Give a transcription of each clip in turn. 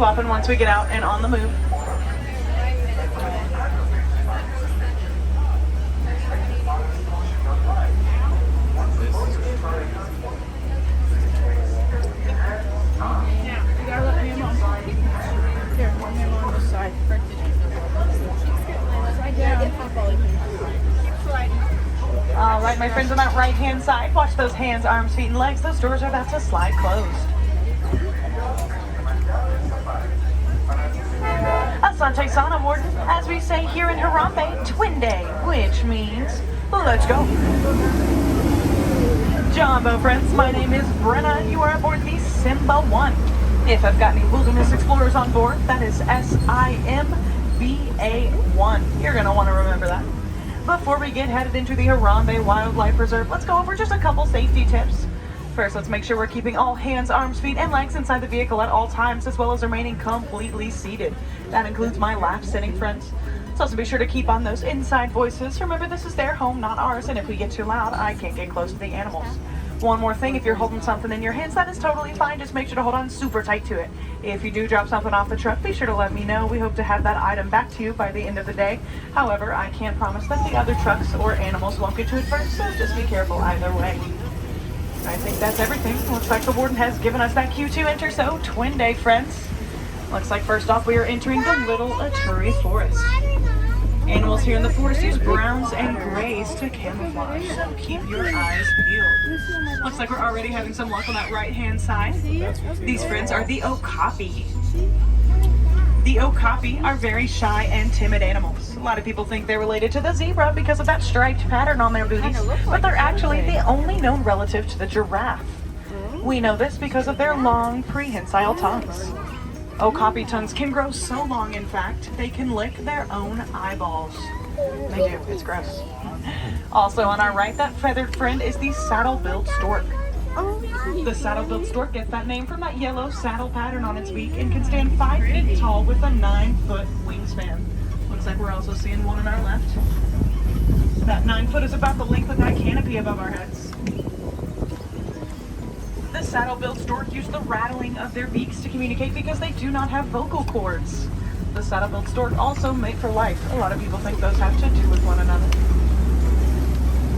swapping once we get out and on the move. Yeah, you gotta let me alone. Here, let me alone this side. Slide down. Keep sliding. All right, my friends, on that right-hand side, watch those hands, arms, feet, and legs. Those doors are about to slide closed. Asante Sana, Morton, as we say here in Harambe, Twin Day, which means let's go. Jumbo friends, my name is Brenna, and you are aboard the Simba 1. If I've got any wilderness explorers on board, that is SIMBA1. You're going to want to remember that. Before we get headed into the Harambe Wildlife Reserve, let's go over just a couple safety tips. First, let's make sure we're keeping all hands, arms, feet, and legs inside the vehicle at all times, as well as remaining completely seated. That includes my lap-sitting friends. Let's also be sure to keep on those inside voices. Remember, this is their home, not ours, and if we get too loud, I can't get close to the animals. One more thing, if you're holding something in your hands, that is totally fine. Just make sure to hold on super tight to it. If you do drop something off the truck, be sure to let me know. We hope to have that item back to you by the end of the day. However, I can't promise that the other trucks or animals won't get to it first, so just be careful either way. I think that's everything. Looks like the warden has given us that cue to enter, so Twin Day, friends. Looks like first off we are entering the Little Aturi Forest. Animals here in the forest use browns and grays to camouflage, so keep your eyes peeled. Looks like we're already having some luck on that right-hand side. These friends are the Okapi. The Okapi are very shy and timid animals. A lot of people think they're related to the zebra because of that striped pattern on their booties, but they're actually the only known relative to the giraffe. We know this because of their long prehensile tongues. Okapi tongues can grow so long, in fact, they can lick their own eyeballs. They do, it's gross. Also on our right, that feathered friend is the saddle-billed stork. The saddle-billed stork gets that name from that yellow saddle pattern on its beak and can stand 5 feet tall with a 9-foot wingspan. Looks like we're also seeing one on our left. That 9 foot is about the length of that canopy above our heads. The saddle-billed stork use the rattling of their beaks to communicate because they do not have vocal cords. The saddle-billed stork also mate for life. A lot of people think those have to do with one another.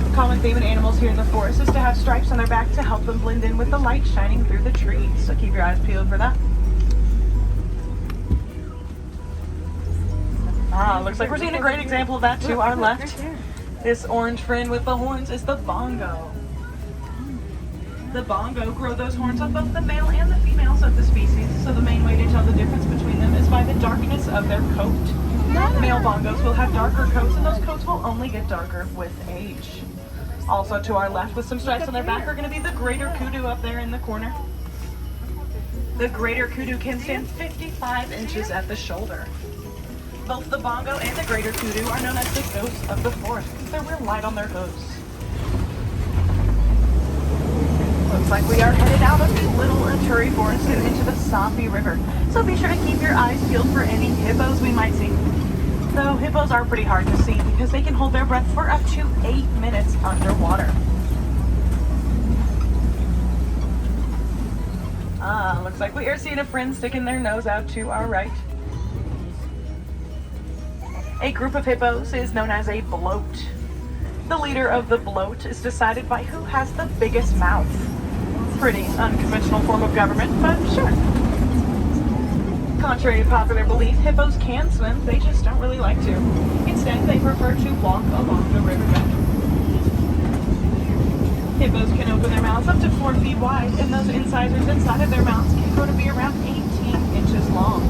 A common theme in animals here in the forest is to have stripes on their back to help them blend in with the light shining through the trees. So keep your eyes peeled for that. Looks like we're seeing a great example of that to our left. This orange friend with the horns is the Bongo. The Bongo grow those horns on both the male and the females of the species, so the main way to tell the difference between them is by the darkness of their coat. Male Bongos will have darker coats, and those coats will only get darker with age. Also to our left with some stripes on their back are going to be the greater Kudu up there in the corner. The greater Kudu can stand 55 inches at the shoulder. Both the Bongo and the greater Kudu are known as the ghosts of the forest because they're real light on their hooves. Looks like we are headed out of the Little Aturi Forest and into the Safi River. So be sure to keep your eyes peeled for any hippos we might see. Though hippos are pretty hard to see because they can hold their breath for up to 8 minutes underwater. Looks like we are seeing a friend sticking their nose out to our right. A group of hippos is known as a bloat. The leader of the bloat is decided by who has the biggest mouth. Pretty unconventional form of government, but sure. Contrary to popular belief, hippos can swim, they just don't really like to. Instead, they prefer to walk along the riverbed. Hippos can open their mouths up to 4 feet wide, and those incisors inside of their mouths can grow to be around 18 inches long.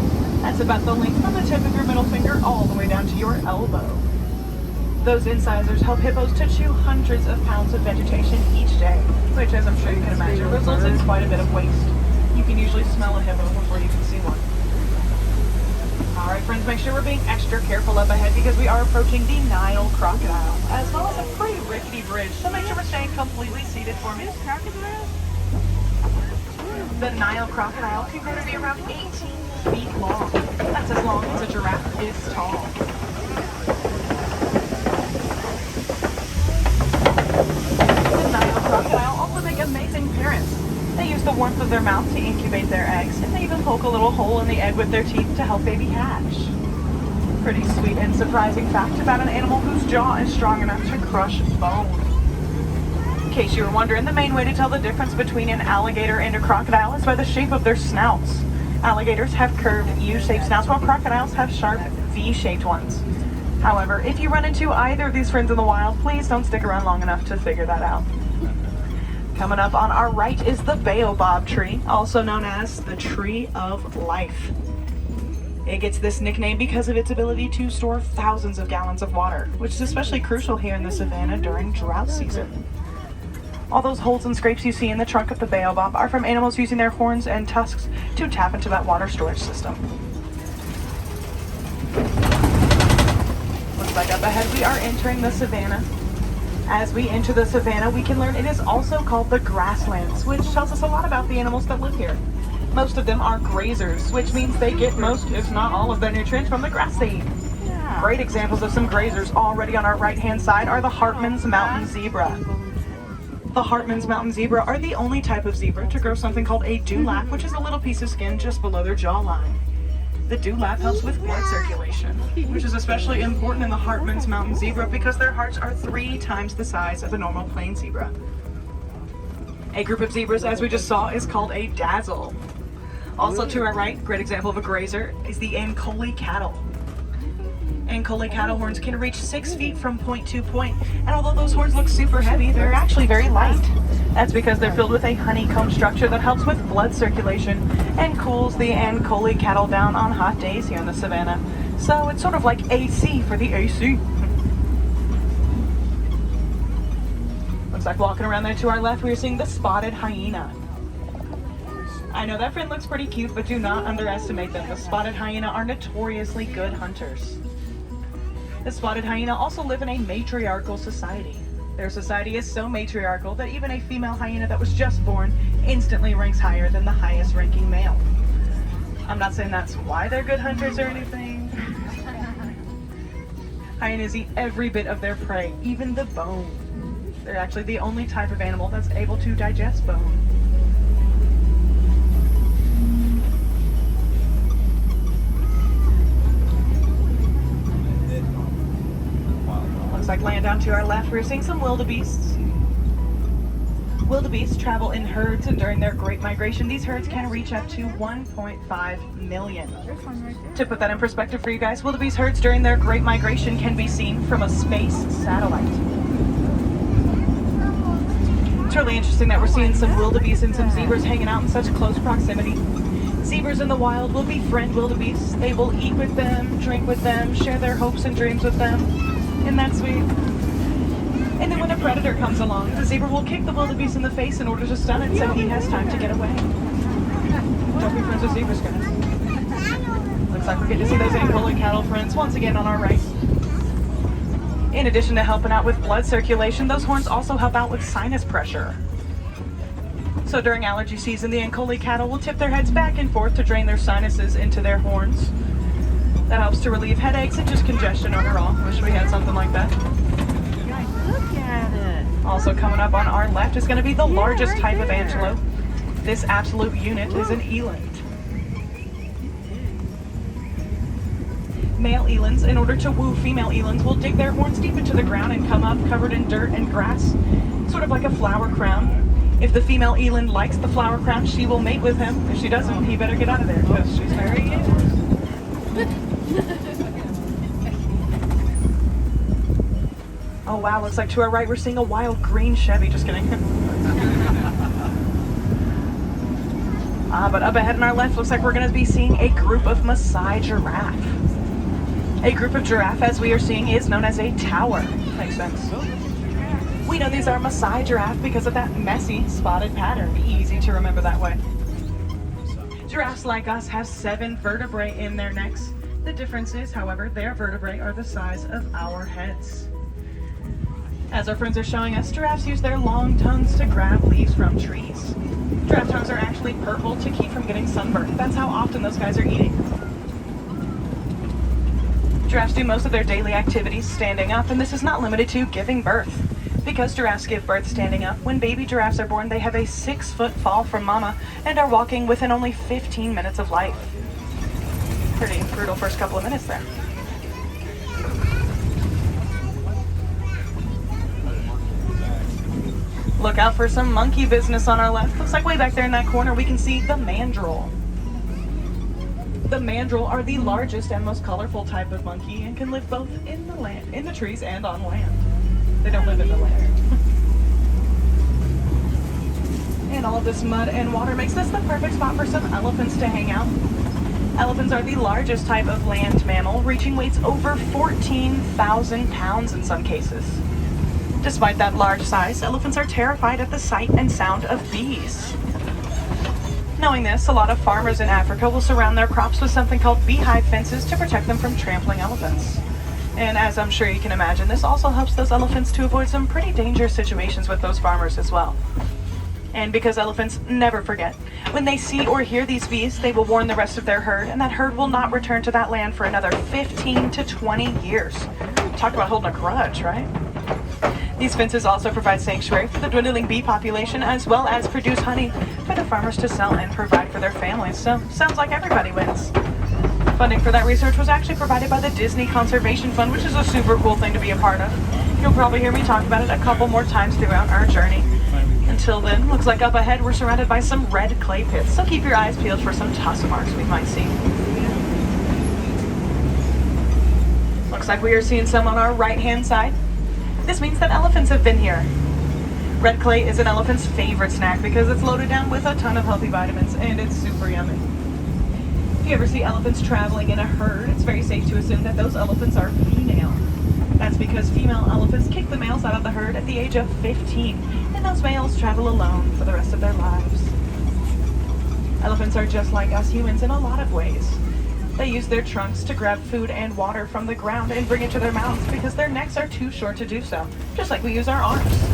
That's about the length from the tip of your middle finger all the way down to your elbow. Those incisors help hippos to chew hundreds of pounds of vegetation each day, which, as I'm sure you can imagine, results in quite a bit of waste. You can usually smell a hippo before you can see one. Alright friends, make sure we're being extra careful up ahead because we are approaching the Nile crocodile, as well as a pretty rickety bridge, so make sure we're staying completely seated for me. The Nile crocodile can grow to be around 18 feet long. That's as long as a giraffe is tall. The Nile crocodile also make amazing parents. They use the warmth of of their mouth to incubate their eggs, and they even poke a little hole in the egg with their teeth to help baby hatch. Pretty sweet and surprising fact about an animal whose jaw is strong enough to crush bone. In case you were wondering, the main way to tell the difference between an alligator and a crocodile is by the shape of their snouts. Alligators have curved U-shaped snouts, while crocodiles have sharp V-shaped ones. However, if you run into either of these friends in the wild, please don't stick around long enough to figure that out. Coming up on our right is the Baobab Tree, also known as the Tree of Life. It gets this nickname because of its ability to store thousands of gallons of water, which is especially crucial here in the savannah during drought season. All those holes and scrapes you see in the trunk of the baobab are from animals using their horns and tusks to tap into that water storage system. Looks like up ahead we are entering the savannah. As we enter the savannah, we can learn it is also called the grasslands, which tells us a lot about the animals that live here. Most of them are grazers, which means they get most, if not all, of their nutrients from the grass they eat. Great examples of some grazers already on our right-hand side are the Hartmann's mountain zebra. The Hartmann's mountain zebra are the only type of zebra to grow something called a dewlap, which is a little piece of skin just below their jawline. The dewlap helps with blood circulation, which is especially important in the Hartmann's mountain zebra because their hearts are 3 times the size of a normal plain zebra. A group of zebras, as we just saw, is called a dazzle. Also to our right, great example of a grazer, is the Ankole cattle. Ankole cattle horns can reach 6 feet from point to point, and although those horns look super heavy, they're actually very light. That's because they're filled with a honeycomb structure that helps with blood circulation and cools the Ankole cattle down on hot days here in the savannah. So it's sort of like AC for the AC. Looks like walking around there to our left, we're seeing the spotted hyena. I know that friend looks pretty cute, but do not underestimate them. The spotted hyena are notoriously good hunters. The spotted hyena also live in a matriarchal society. Their society is so matriarchal that even a female hyena that was just born instantly ranks higher than the highest ranking male. I'm not saying that's why they're good hunters or anything. Hyenas eat every bit of their prey, even the bone. They're actually the only type of animal that's able to digest bone. Like land down to our left, we're seeing some wildebeests. Wildebeests travel in herds, and during their great migration, these herds can reach up to 1.5 million. To put that in perspective for you guys, wildebeest herds during their great migration can be seen from a space satellite. It's really interesting that we're seeing some wildebeest and some zebras hanging out in such close proximity. Zebras in the wild will befriend wildebeests. They will eat with them, drink with them, share their hopes and dreams with them. Isn't that sweet? And then when a predator comes along, the zebra will kick the wildebeest in the face in order to stun it so he has time to get away. Don't be friends with zebras, guys. Looks like we're getting to see those Ankole cattle friends once again on our right. In addition to helping out with blood circulation, those horns also help out with sinus pressure. So during allergy season, the Ankole cattle will tip their heads back and forth to drain their sinuses into their horns. That helps to relieve headaches and just congestion overall. Wish we had something like that. Look at it. Also coming up on our left is going to be the largest type of antelope. This absolute unit is an eland. Male elands, in order to woo female elands, will dig their horns deep into the ground and come up covered in dirt and grass, sort of like a flower crown. If the female eland likes the flower crown, she will mate with him. If she doesn't, he better get out of there because she's very Oh wow, looks like to our right we're seeing a wild green Chevy. Just kidding. But up ahead on our left looks like we're going to be seeing a group of Maasai giraffe. A group of giraffe, as we are seeing, is known as a tower. Makes sense. We know these are Maasai giraffe because of that messy spotted pattern. Easy to remember that way. Giraffes like us have 7 vertebrae in their necks. The difference is, however, their vertebrae are the size of our heads. As our friends are showing us, giraffes use their long tongues to grab leaves from trees. Giraffe tongues are actually purple to keep from getting sunburned. That's how often those guys are eating. Giraffes do most of their daily activities standing up, and this is not limited to giving birth. Because giraffes give birth standing up, when baby giraffes are born, they have a 6-foot fall from mama and are walking within only 15 minutes of life. Pretty brutal first couple of minutes there. Look out for some monkey business on our left. Looks like way back there in that corner we can see the mandrill. The mandrill are the largest and most colorful type of monkey and can live both in the trees and on land. They don't live in the land. And all of this mud and water makes this the perfect spot for some elephants to hang out. Elephants are the largest type of land mammal, reaching weights over 14,000 pounds in some cases. Despite that large size, elephants are terrified at the sight and sound of bees. Knowing this, a lot of farmers in Africa will surround their crops with something called beehive fences to protect them from trampling elephants. And as I'm sure you can imagine, this also helps those elephants to avoid some pretty dangerous situations with those farmers as well. And because elephants never forget, when they see or hear these bees, they will warn the rest of their herd, and that herd will not return to that land for another 15 to 20 years. Talk about holding a grudge, right? These fences also provide sanctuary for the dwindling bee population, as well as produce honey for the farmers to sell and provide for their families. So, sounds like everybody wins. Funding for that research was actually provided by the Disney Conservation Fund, which is a super cool thing to be a part of. You'll probably hear me talk about it a couple more times throughout our journey. Until then, looks like up ahead we're surrounded by some red clay pits, so keep your eyes peeled for some tusk marks we might see. Looks like we are seeing some on our right-hand side. This means that elephants have been here. Red clay is an elephant's favorite snack because it's loaded down with a ton of healthy vitamins and it's super yummy. If you ever see elephants traveling in a herd, it's very safe to assume that those elephants are female. That's because female elephants kick the males out of the herd at the age of 15, and those males travel alone for the rest of their lives. Elephants are just like us humans in a lot of ways. They use their trunks to grab food and water from the ground and bring it to their mouths because their necks are too short to do so, just like we use our arms.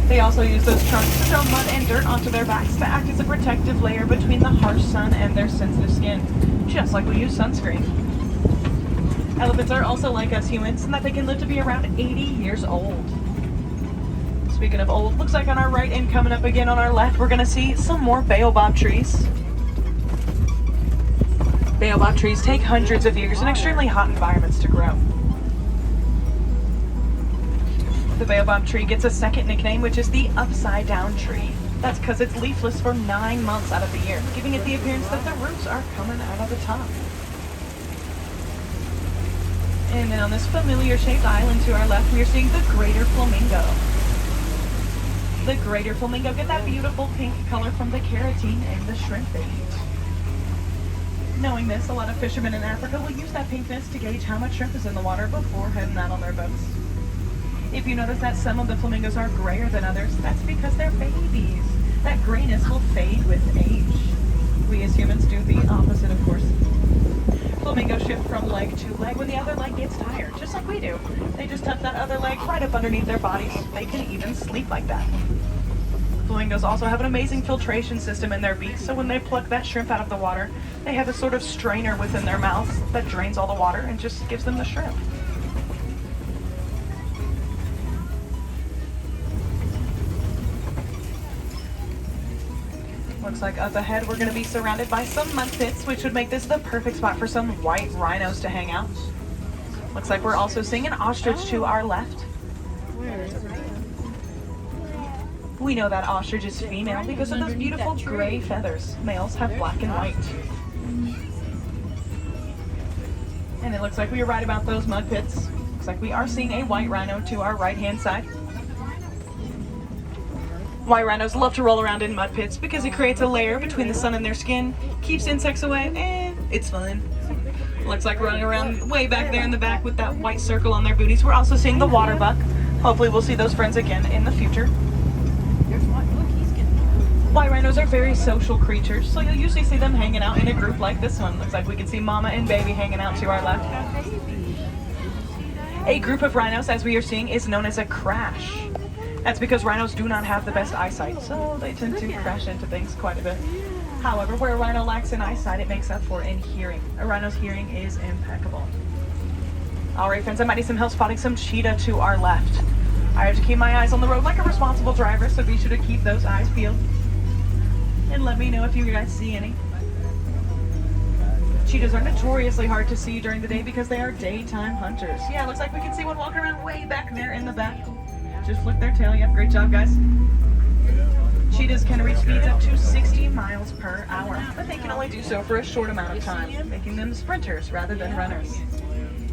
They also use those trunks to throw mud and dirt onto their backs to act as a protective layer between the harsh sun and their sensitive skin, just like we use sunscreen. Elephants are also like us humans in that they can live to be around 80 years old. Speaking of old, looks like on our right and coming up again on our left, we're going to see some more baobab trees. Baobab trees take hundreds of years in extremely hot environments to grow. The baobab tree gets a second nickname, which is the upside down tree. That's because it's leafless for 9 months out of the year, giving it the appearance that the roots are coming out of the top. And then on this familiar shaped island to our left, we are seeing the greater flamingo. The greater flamingo get that beautiful pink color from the carotene in the shrimp they eat. Knowing this, a lot of fishermen in Africa will use that pinkness to gauge how much shrimp is in the water before heading out on their boats. If you notice that some of the flamingos are grayer than others, that's because they're babies. That grayness will fade with age. We as humans do the opposite, of course. Flamingos shift from leg to leg when the other leg gets tired, just like we do. They just tuck that other leg right up underneath their bodies. They can even sleep like that. Flamingos also have an amazing filtration system in their beaks, so when they pluck that shrimp out of the water, they have a sort of strainer within their mouth that drains all the water and just gives them the shrimp. Looks like up ahead we're going to be surrounded by some mud pits, which would make this the perfect spot for some white rhinos to hang out. Looks like we're also seeing an ostrich to our left. We know that ostrich is female because of those beautiful gray feathers. Males have black and white. And it looks like we are right about those mud pits. Looks like we are seeing a white rhino to our right-hand side. White rhinos love to roll around in mud pits because it creates a layer between the sun and their skin, keeps insects away, and it's fun. Looks like running around way back there in the back with that white circle on their booties. We're also seeing the water buck. Hopefully we'll see those friends again in the future. White rhinos are very social creatures, so you'll usually see them hanging out in a group like this one. Looks like we can see mama and baby hanging out to our left. A group of rhinos, as we are seeing, is known as a crash. That's because rhinos do not have the best eyesight, so they tend to crash into things quite a bit. However, where a rhino lacks in eyesight, it makes up for in hearing. A rhino's hearing is impeccable. Alright friends, I might need some help spotting some cheetah to our left. I have to keep my eyes on the road like a responsible driver, so be sure to keep those eyes peeled. And let me know if you guys see any. Cheetahs are notoriously hard to see during the day because they are daytime hunters. Yeah, it looks like we can see one walking around way back there in the back. Just flick their tail. Yep, great job, guys. Cheetahs can reach speeds up to 60 miles per hour, but they can only do so for a short amount of time, making them sprinters rather than runners.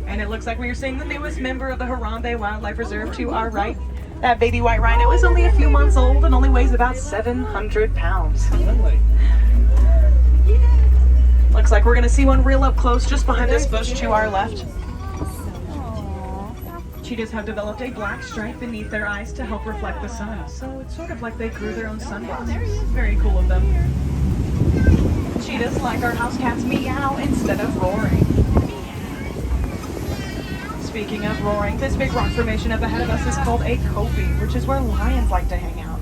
And it looks like we are seeing the newest member of the Harambe Wildlife Reserve to our right. That baby white rhino is only a few months old and only weighs about 700 pounds. Looks like we're going to see one real up close just behind this bush to our left. Cheetahs have developed a black stripe beneath their eyes to help reflect the sun, so it's sort of like they grew their own sunglasses. Very cool of them. Cheetahs, like our house cats, meow instead of roaring. Speaking of roaring, this big rock formation up ahead of us is called a Okapi, which is where lions like to hang out.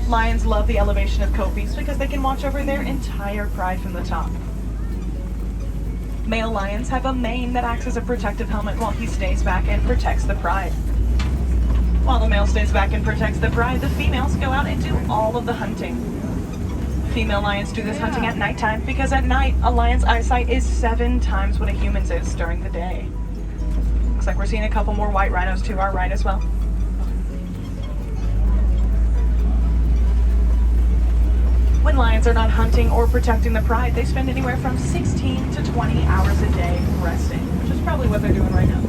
Lions love the elevation of Okapis because they can watch over their entire pride from the top. Male lions have a mane that acts as a protective helmet while he stays back and protects the pride. While the male stays back and protects the pride, the females go out and do all of the hunting. Female lions do this hunting at nighttime because at night, a lion's eyesight is 7 times what a human's is during the day. Looks like we're seeing a couple more white rhinos to our right as well. When lions are not hunting or protecting the pride, they spend anywhere from 16 to 20 hours a day resting, which is probably what they're doing right now.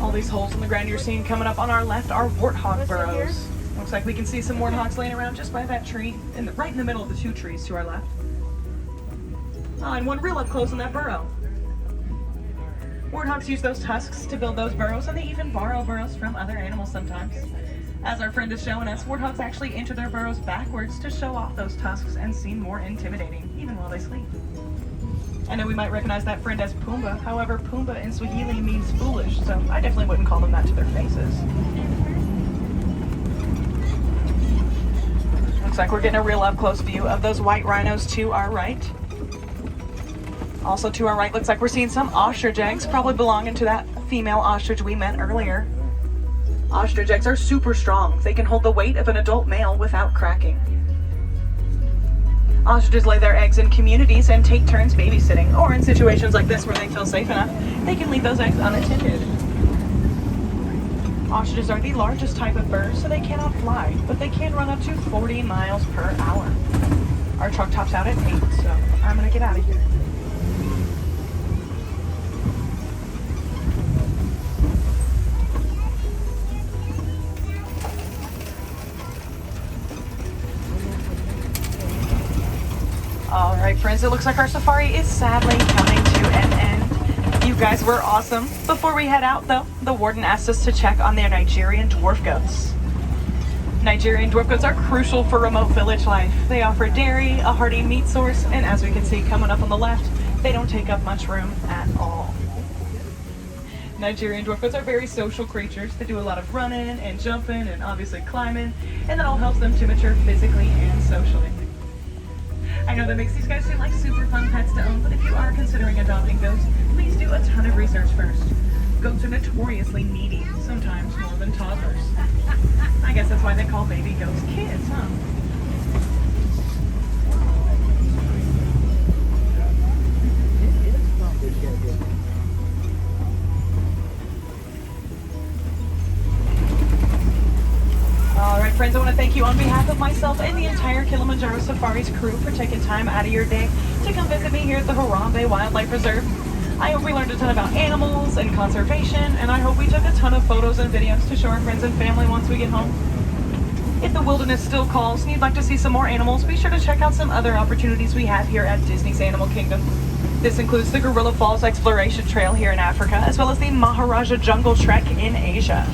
All these holes in the ground you're seeing coming up on our left are warthog burrows. Looks like we can see some warthogs laying around just by that tree, right in the middle of the 2 trees to our left. Oh, and one real up close in that burrow. Warthogs use those tusks to build those burrows, and they even borrow burrows from other animals sometimes. As our friend is showing us, warthogs actually enter their burrows backwards to show off those tusks and seem more intimidating, even while they sleep. I know we might recognize that friend as Pumbaa, however, Pumbaa in Swahili means foolish, so I definitely wouldn't call them that to their faces. Looks like we're getting a real up close view of those white rhinos to our right. Also to our right, looks like we're seeing some ostrich eggs, probably belonging to that female ostrich we met earlier. Ostrich eggs are super strong. They can hold the weight of an adult male without cracking. Ostriches lay their eggs in communities and take turns babysitting, or in situations like this where they feel safe enough, they can leave those eggs unattended. Ostriches are the largest type of bird, so they cannot fly, but they can run up to 40 miles per hour. Our truck tops out at 8, so I'm gonna get out of here. Alright friends, it looks like our safari is sadly coming to an end. You guys were awesome. Before we head out though, the warden asked us to check on their Nigerian dwarf goats. Nigerian dwarf goats are crucial for remote village life. They offer dairy, a hearty meat source, and as we can see coming up on the left, they don't take up much room at all. Nigerian dwarf goats are very social creatures. They do a lot of running and jumping and obviously climbing, and that all helps them to mature physically and socially. I know that makes these guys seem like super fun pets to own, but if you are considering adopting goats, please do a ton of research first. Goats are notoriously needy, sometimes more than toddlers. I guess that's why they call baby goats kids, huh? Alright friends, I want to thank you on behalf of myself and the entire Kilimanjaro Safari's crew for taking time out of your day to come visit me here at the Harambe Wildlife Reserve. I hope we learned a ton about animals and conservation, and I hope we took a ton of photos and videos to show our friends and family once we get home. If the wilderness still calls and you'd like to see some more animals, be sure to check out some other opportunities we have here at Disney's Animal Kingdom. This includes the Gorilla Falls Exploration Trail here in Africa, as well as the Maharaja Jungle Trek in Asia.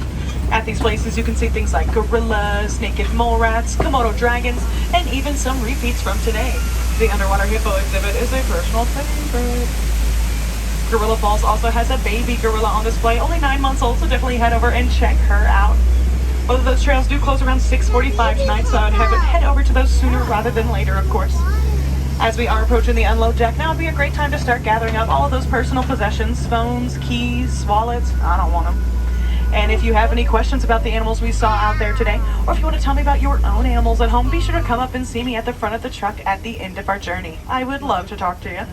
At these places you can see things like gorillas, naked mole rats, Komodo dragons, and even some repeats from today. The underwater hippo exhibit is a personal favorite. Gorilla Falls also has a baby gorilla on display, only 9 months old, so definitely head over and check her out. Both of those trails do close around 6:45 tonight, so I would head over to those sooner rather than later, of course. As we are approaching the unload deck, now would be a great time to start gathering up all of those personal possessions, phones, keys, wallets. I don't want them. And if you have any questions about the animals we saw out there today, or if you want to tell me about your own animals at home, be sure to come up and see me at the front of the truck at the end of our journey. I would love to talk to you.